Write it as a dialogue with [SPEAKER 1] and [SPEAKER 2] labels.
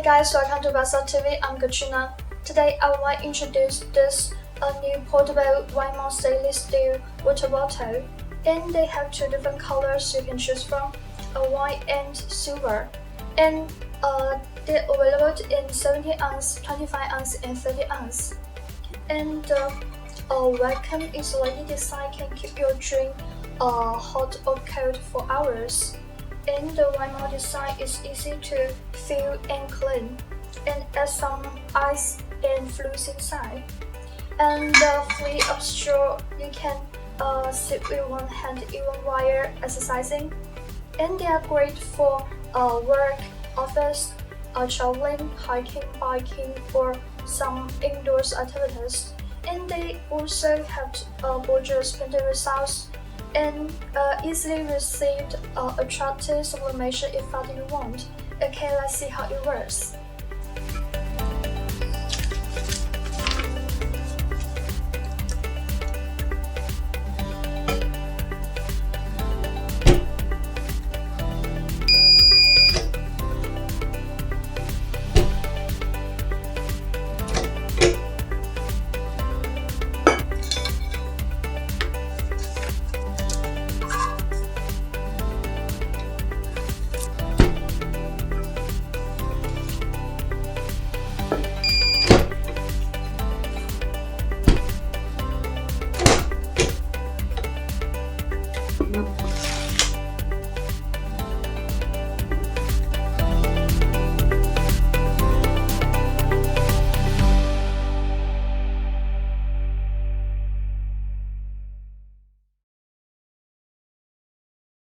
[SPEAKER 1] guys, welcome to bestsublimation.tv. I'm Katrina. Today I will introduce this new portable wine stainless steel water bottle, and they have two different colors you can choose from, white and silver. And they're available in 70 ounce, 25 ounce, and 30 ounce. And vacuum insulated design can keep your drink hot or cold for hours. And the wine design is easy to fill and clean, and add some ice and fluids inside. And free of straw, you can sip with one hand even while exercising. And they are great for work, office, traveling, hiking, biking, or some indoors activities. And they also have gorgeous painted results and easily received attractive sublimation effect you want. Okay, let's see how it works.